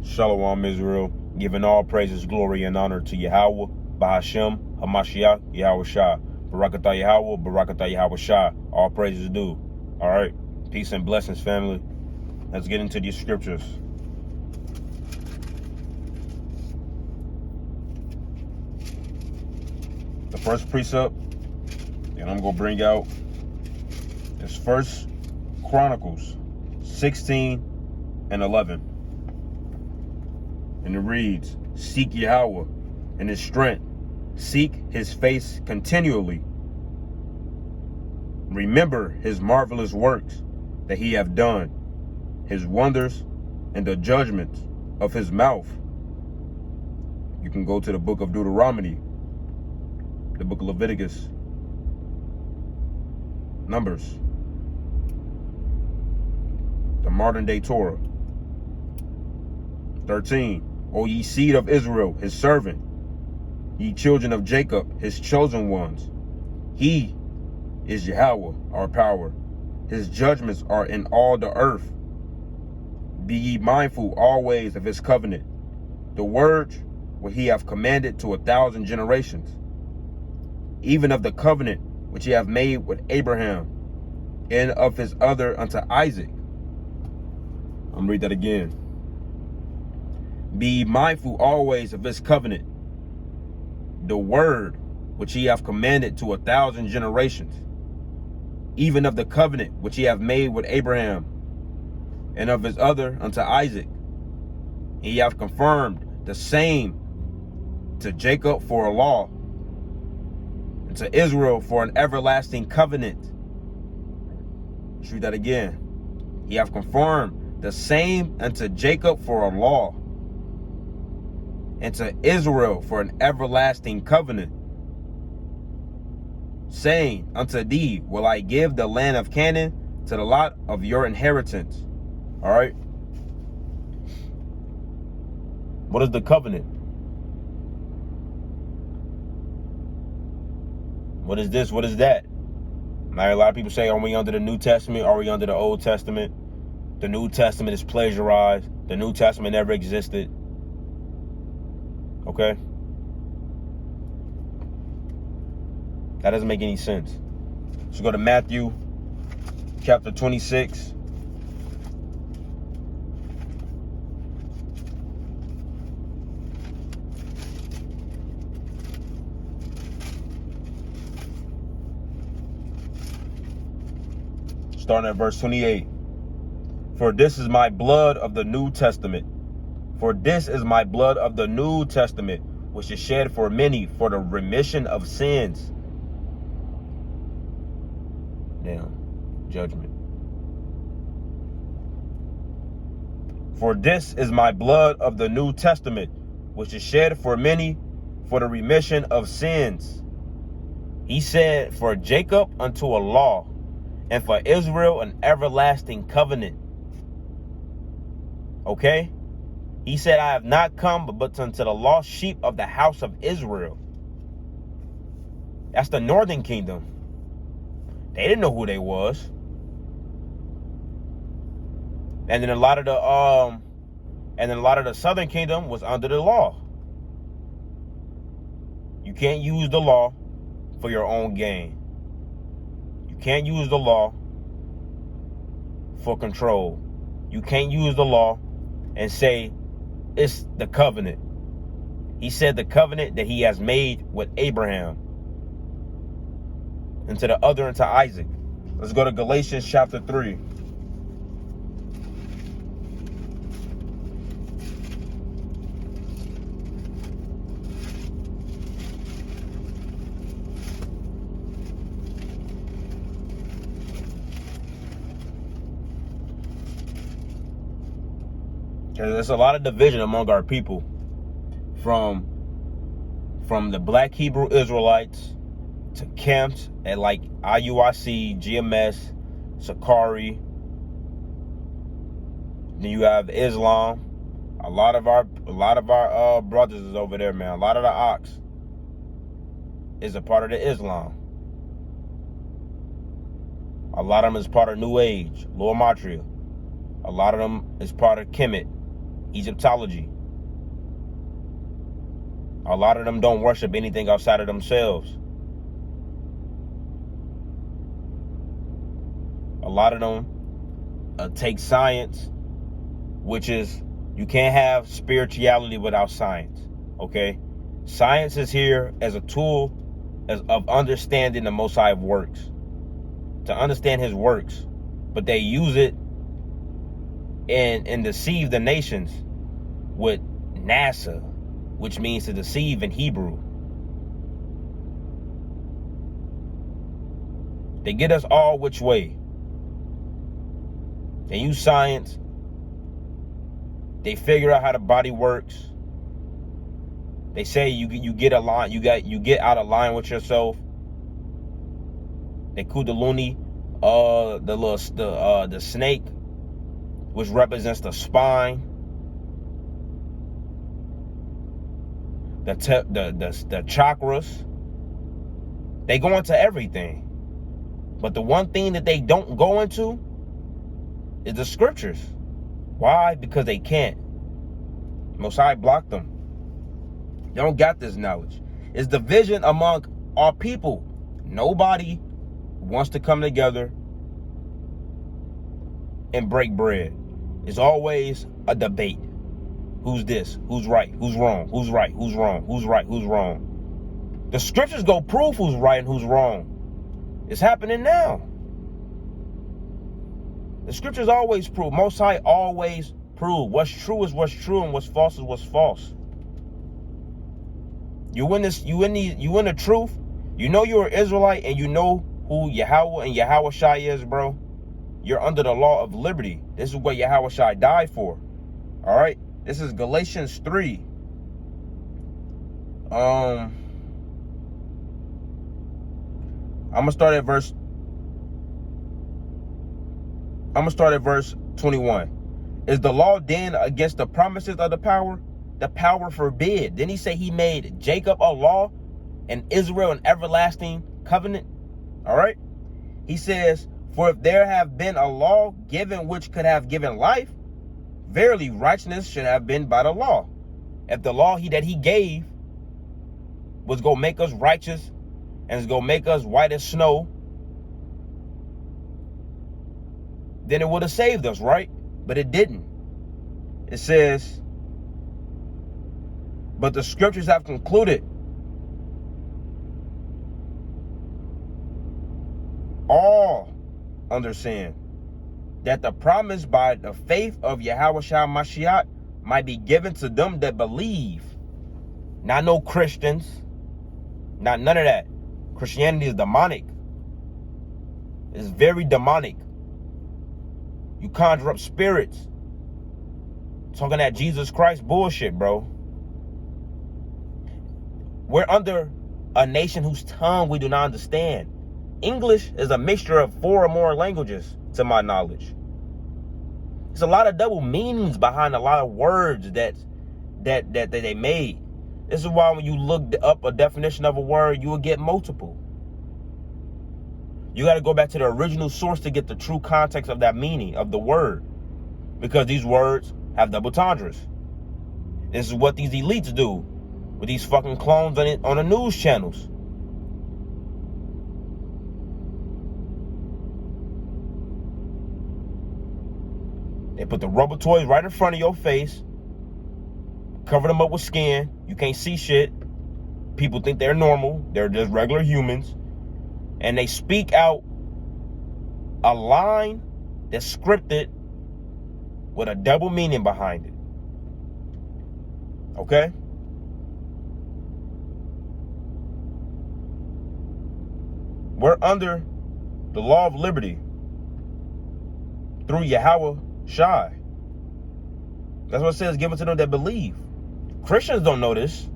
Shalom Israel, giving all praises, glory, and honor to Yahweh, Bahashem, Hamashiach, Yahweh Shah. Barakatah Yahweh, Barakatah Yahweh Shah. All praises due. All right. Peace and blessings, family. Let's get into these scriptures. The first precept that I'm going to bring out is 1 Chronicles 16 and 11. And it reads, seek Yahweh and his strength. Seek his face continually. Remember his marvelous works that he hath done, his wonders and the judgments of his mouth. You can go to the book of Deuteronomy, the book of Leviticus, Numbers, the modern day Torah. 13. O ye seed of Israel, his servant, ye children of Jacob, his chosen ones. He is Yahweh, our power. His judgments are in all the earth. Be ye mindful always of his covenant, the word which he hath commanded to 1,000 generations, even of the covenant which he hath made with Abraham, and of his other unto Isaac. I'm gonna read that again. Be mindful always of his covenant, the word which he hath commanded to 1,000 generations, even of the covenant which he hath made with Abraham, and of his other unto Isaac. He hath confirmed the same to Jacob for a law, and to Israel for an everlasting covenant. Let's read that again. He hath confirmed the same unto Jacob for a law, and to Israel for an everlasting covenant, saying, unto thee will I give the land of Canaan to the lot of your inheritance. All right. What is the covenant? What is this? What is that? Now, a lot of people say, are we under the New Testament? Are we under the Old Testament? The New Testament is plagiarized. The New Testament never existed. Okay? That doesn't make any sense. Let's go to Matthew chapter 26. Starting at verse 28. For this is my blood of the New Testament. For this is my blood of the New Testament, which is shed for many for the remission of sins. Now, judgment. For this is my blood of the New Testament, which is shed for many for the remission of sins. He said, for Jacob unto a law, and for Israel an everlasting covenant. Okay? He said, I have not come but unto the lost sheep of the house of Israel. That's the northern kingdom. They didn't know who they was. And then a lot of the southern kingdom was under the law. You can't use the law for your own gain. You can't use the law for control. You can't use the law and say it's the covenant. He said the covenant that he has made with Abraham, and to the other, and to Isaac. Let's go to Galatians chapter 3. There's a lot of division among our people, from the black Hebrew Israelites to camps at like IUIC, GMS, Sakari. Then you have Islam. A lot of our brothers is over there, man. A lot of the Ox is a part of the Islam. A lot of them is part of New Age, Lower Matria. A lot of them is part of Kemet. Egyptology. A lot of them don't worship anything outside of themselves. A lot of them take science, which is, you can't have spirituality without science, okay? Science is here as a tool of understanding the Most High works, to understand his works, but they use it and deceive the nations with NASA, which means to deceive in Hebrew. They get us all which way. They use science. They figure out how the body works. They say you get a line, you get out of line with yourself. They Kundalini, the snake, which represents the spine. The chakras. They go into everything, but the one thing that they don't go into is the scriptures. Why? Because they can't. Most High blocked them. They don't got this knowledge. It's division among our people. Nobody wants to come together and break bread. It's always a debate. Who's this? Who's right? Who's wrong? Who's right? Who's wrong? Who's right? Who's wrong? The scriptures go prove who's right and who's wrong. It's happening now. The scriptures always prove. Most High always prove. What's true is what's true, and what's false is what's false. You in the truth. You know you're an Israelite, and you know who Yahweh and Yahweh Shai is, bro. You're under the law of liberty. This is what Yahweh Shai died for. All right. This is Galatians 3. I'm gonna start at verse 21. Is the law then against the promises of the power? The power forbid. Didn't he say he made Jacob a law and Israel an everlasting covenant? All right. He says, for if there have been a law given which could have given life, verily righteousness should have been by the law. If the law that he gave was going to make us righteous and is going to make us white as snow, then it would have saved us, right? But it didn't. It says, but the scriptures have concluded all under sin, that the promise by the faith of Yahweh Shai Mashiach might be given to them that believe. Not no Christians. Not none of that. Christianity is demonic. It's very demonic. You conjure up spirits. Talking that Jesus Christ bullshit, bro. We're under a nation whose tongue we do not understand. English is a mixture of 4 or more languages, to my knowledge. There's a lot of double meanings behind a lot of words that they made. This is why when you look up a definition of a word, you will get multiple. You got to go back to the original source to get the true context of that meaning of the word, because these words have double entendres. This is what these elites do with these fucking clones on the news channels. They put the rubber toys right in front of your face, cover them up with skin. You can't see shit. People think they're normal. They're just regular humans. And they speak out a line that's scripted with a double meaning behind it. Okay? We're under the law of liberty through Yahweh Shai. That's what it says, given to them that believe. Christians don't know this.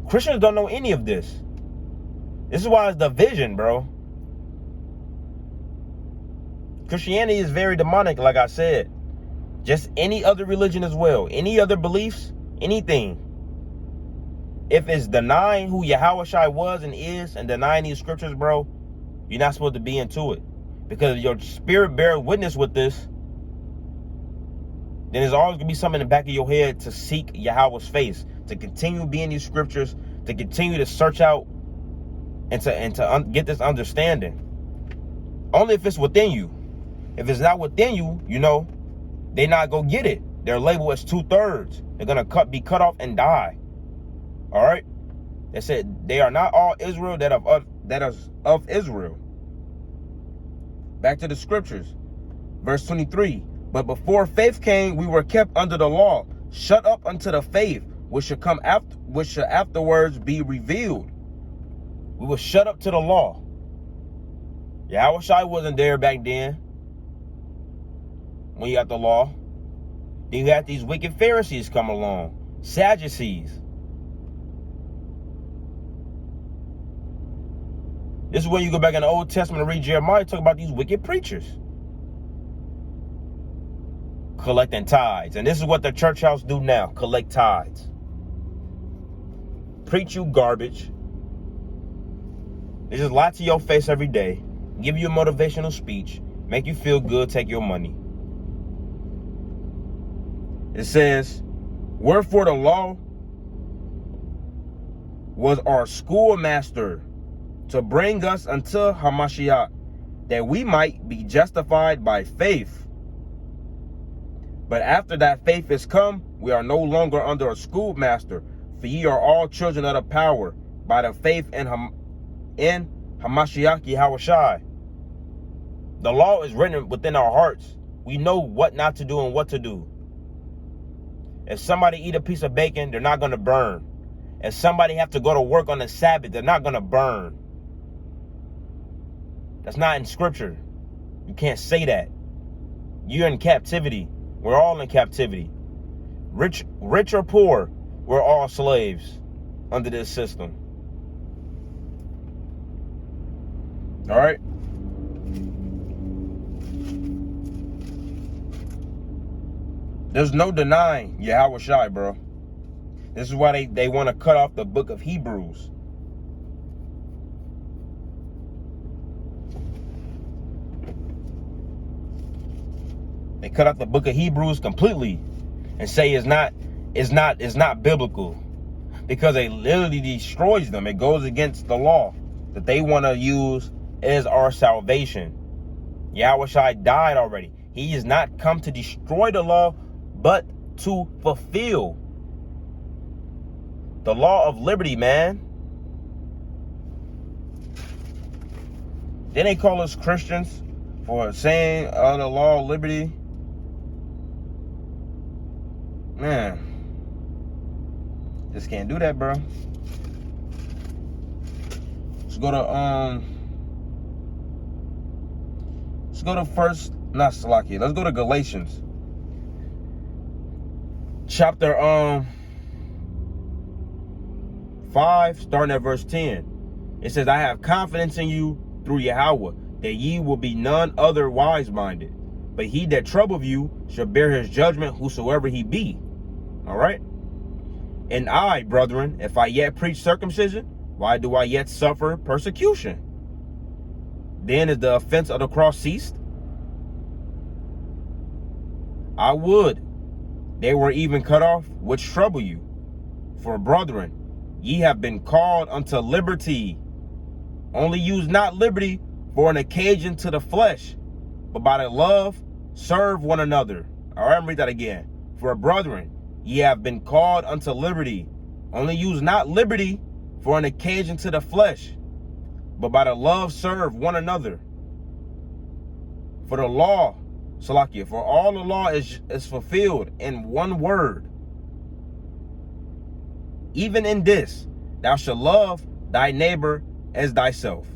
Christians don't know any of this. This is why it's division, bro. Christianity is very demonic, like I said. Just any other religion as well. Any other beliefs, anything. If it's denying who Yahweh Shai was and is and denying these scriptures, bro, you're not supposed to be into it. Because your spirit bears witness with this then there's always going to be something in the back of your head to seek Yahweh's face, to continue being these scriptures, to continue to search out and to get this understanding. Only if it's within you. If it's not within you, you know, they're not going to get it. They're labeled as 2/3. They're going to be cut off and die. All right? They said they are not all Israel that is of Israel. Back to the scriptures. Verse 23. But before faith came, we were kept under the law, shut up unto the faith, which should afterwards be revealed. We were shut up to the law. Yahushua wasn't there back then when you got the law. Then you had these wicked Pharisees come along, Sadducees. This is when you go back in the Old Testament and read Jeremiah, talk about these wicked preachers collecting tithes. And this is what the church house do now, collect tithes. Preach you garbage. They just lie to your face every day, give you a motivational speech, make you feel good, take your money. It says, wherefore the law was our schoolmaster to bring us unto Hamashiach, that we might be justified by faith. But after that faith is come, we are no longer under a schoolmaster, for ye are all children of the power, by the faith in Hamashiach Yahushai. The law is written within our hearts. We know what not to do and what to do. If somebody eat a piece of bacon, they're not going to burn. If somebody have to go to work on the Sabbath, they're not going to burn. That's not in scripture. You can't say that. You're in captivity. We're all in captivity. Rich or poor, we're all slaves under this system. All right? There's no denying Yahushua, bro. This is why they want to cut off the book of Hebrews. They cut out the book of Hebrews completely and say it's not biblical, because it literally destroys them. It goes against the law that they want to use as our salvation. Yahushua died already. He has not come to destroy the law, but to fulfill the law of liberty, man. Then they call us Christians for saying the law of liberty. Man, just can't do that, bro. Let's go to let's go to Galatians chapter 5, starting at verse 10. It says, I have confidence in you through Yahweh, that ye will be none other wise-minded. But he that troubleth you shall bear his judgment, whosoever he be. All right? And I, brethren, if I yet preach circumcision, why do I yet suffer persecution? Then is the offense of the cross ceased? I would they were even cut off which trouble you. For brethren, ye have been called unto liberty. Only use not liberty for an occasion to the flesh, but by the love serve one another. All right, I'm read that again. For brethren, ye have been called unto liberty. Only use not liberty for an occasion to the flesh, but by the love serve one another. For the law, Salakia, for all the law is fulfilled in one word. Even in this, thou shalt love thy neighbor as thyself.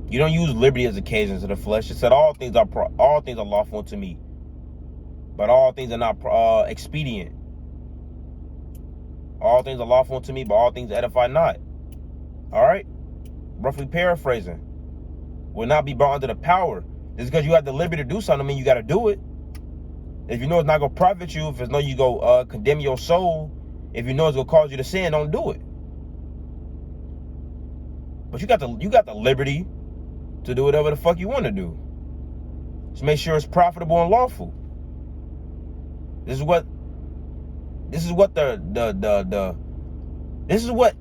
You don't use liberty as occasions to the flesh. It said all things are lawful to me, but all things are not expedient. All things are lawful to me, but all things edify not. All right? Roughly paraphrasing. Will not be brought under the power. Just because you have the liberty to do something, I mean you got to do it. If you know it's not going to profit you, if it's no you go condemn your soul, if you know it's going to cause you to sin, don't do it. But you got the liberty to do whatever the fuck you want to do. Just make sure it's profitable and lawful. This is what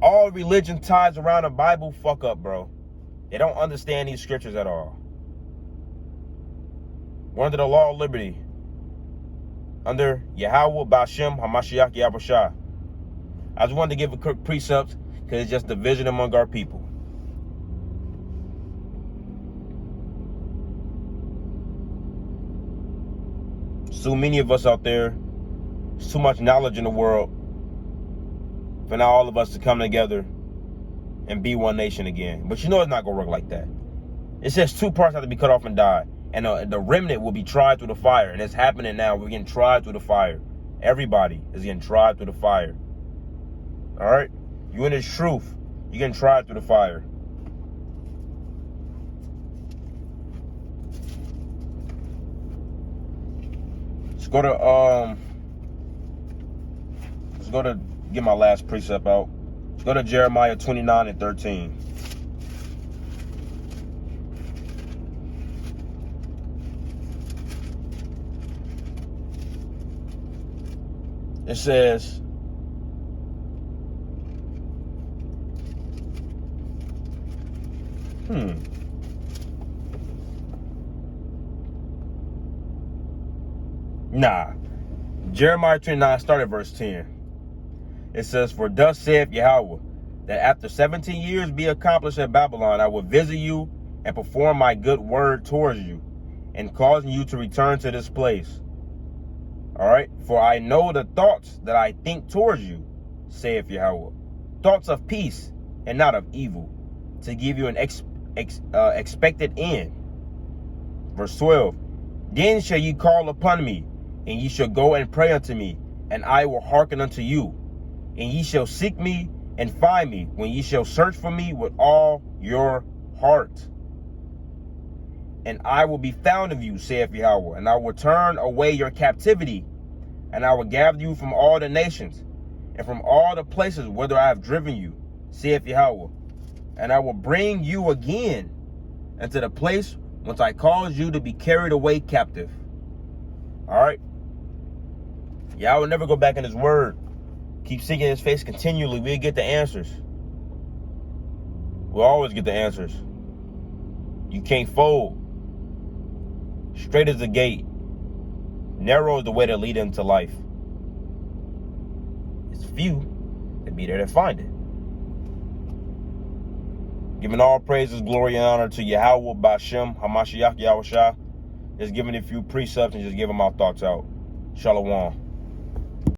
all religion ties around the Bible fuck up, bro. They don't understand these scriptures at all. We're under the law of liberty. Under Yahweh Ba'Shem HaMashiach Yahushua. I just wanted to give a quick precept because it's just division among our people. So many of us out there, there's too much knowledge in the world for now all of us to come together and be one nation again. But you know it's not going to work like that. It says two parts have to be cut off and die. And the remnant will be tried through the fire. And it's happening now. We're getting tried through the fire. Everybody is getting tried through the fire. All right? You in this truth, you're getting tried through the fire. Let's go to get my last precept out. Let's go to Jeremiah 29:13. It says, Jeremiah 29 started at verse 10. It says, for thus saith Yahweh, that after 17 years be accomplished at Babylon, I will visit you and perform my good word towards you, and causing you to return to this place. All right, for I know the thoughts that I think towards you, saith Yahweh, thoughts of peace and not of evil, to give you an expected end. Verse 12, then shall ye call upon me, and ye shall go and pray unto me, and I will hearken unto you. And ye shall seek me and find me, when ye shall search for me with all your heart. And I will be found of you, saith Yahweh, and I will turn away your captivity, and I will gather you from all the nations, and from all the places whither I have driven you, saith Yahweh. And I will bring you again into the place whence I caused you to be carried away captive. All right? Yahweh will never go back in his word. Keep seeking his face continually. We'll get the answers. We'll always get the answers. You can't fold. Straight is the gate. Narrow is the way to lead into life. It's few that be there to find it. Giving all praises, glory, and honor to Yahweh Ba'Shem HaMashiach Yahushua. Just giving a few precepts and just giving my thoughts out. Shalom.